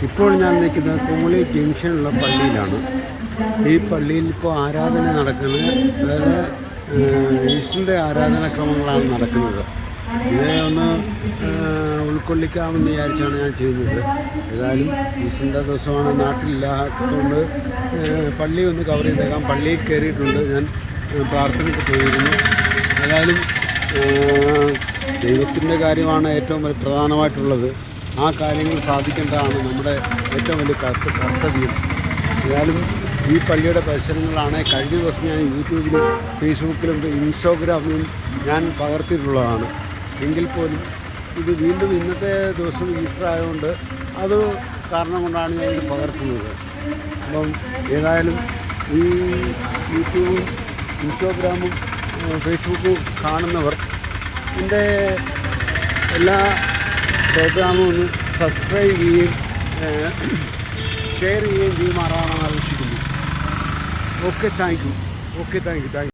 ഇപ്പോൾ ഞാൻ നിൽക്കുന്നത് കുമളി ജംഗ്ഷനുള്ള പള്ളിയിലാണ്. ഈ പള്ളിയിൽ ഇപ്പോൾ ആരാധന നടക്കുന്നത്, അതായത് ഈശ്വരൻ്റെ ആരാധനാക്രമങ്ങളാണ് നടക്കുന്നത്. ഇതേ ഒന്ന് ഉൾക്കൊള്ളിക്കാമെന്ന് വിചാരിച്ചാണ് ഞാൻ ചെയ്യുന്നത്. ഏതായാലും ഈശ്വരൻ്റെ ദിവസമാണ്, നാട്ടിലില്ലാത്തതുകൊണ്ട് പള്ളി ഒന്ന് കവർ ചെയ്തേക്കാം. പള്ളിയിൽ കയറിയിട്ടുണ്ട്, ഞാൻ പ്രാർത്ഥനയ്ക്ക് പോയിരുന്നു. ഏതായാലും ദൈവത്തിൻ്റെ കാര്യമാണ് ഏറ്റവും പ്രധാനമായിട്ടുള്ളത്. ആ കാര്യങ്ങൾ സാധിക്കേണ്ടതാണ് നമ്മുടെ ഏറ്റവും വലിയ കർത്തവ്യം. ഏതായാലും ഈ പള്ളിയുടെ പരിസരങ്ങളാണ് കഴിഞ്ഞ ദിവസം ഞാൻ യൂട്യൂബിലും ഫേസ്ബുക്കിലും ഇൻസ്റ്റാഗ്രാമിലും ഞാൻ പകർത്തിയിട്ടുള്ളതാണ്. എങ്കിൽ പോലും ഇത് വീണ്ടും ഇന്നത്തെ ദിവസം ഈസ്റ്റർ ആയതുകൊണ്ട് അത് കാരണം കൊണ്ടാണ് ഞാൻ ഇത് പകർത്തുന്നത്. അപ്പം ഏതായാലും ഈ യൂട്യൂബും ഇൻസ്റ്റാഗ്രാമും ഫേസ്ബുക്കും കാണുന്നവർ എൻ്റെ എല്ലാ പ്രോഗ്രാമും ഒന്ന് സബ്സ്ക്രൈബ് ചെയ്യുകയും ഷെയർ ചെയ്യുകയും ചെയ്യുമാറാണെന്ന് ആവശ്യപ്പെടുന്നു. Okay, thank you.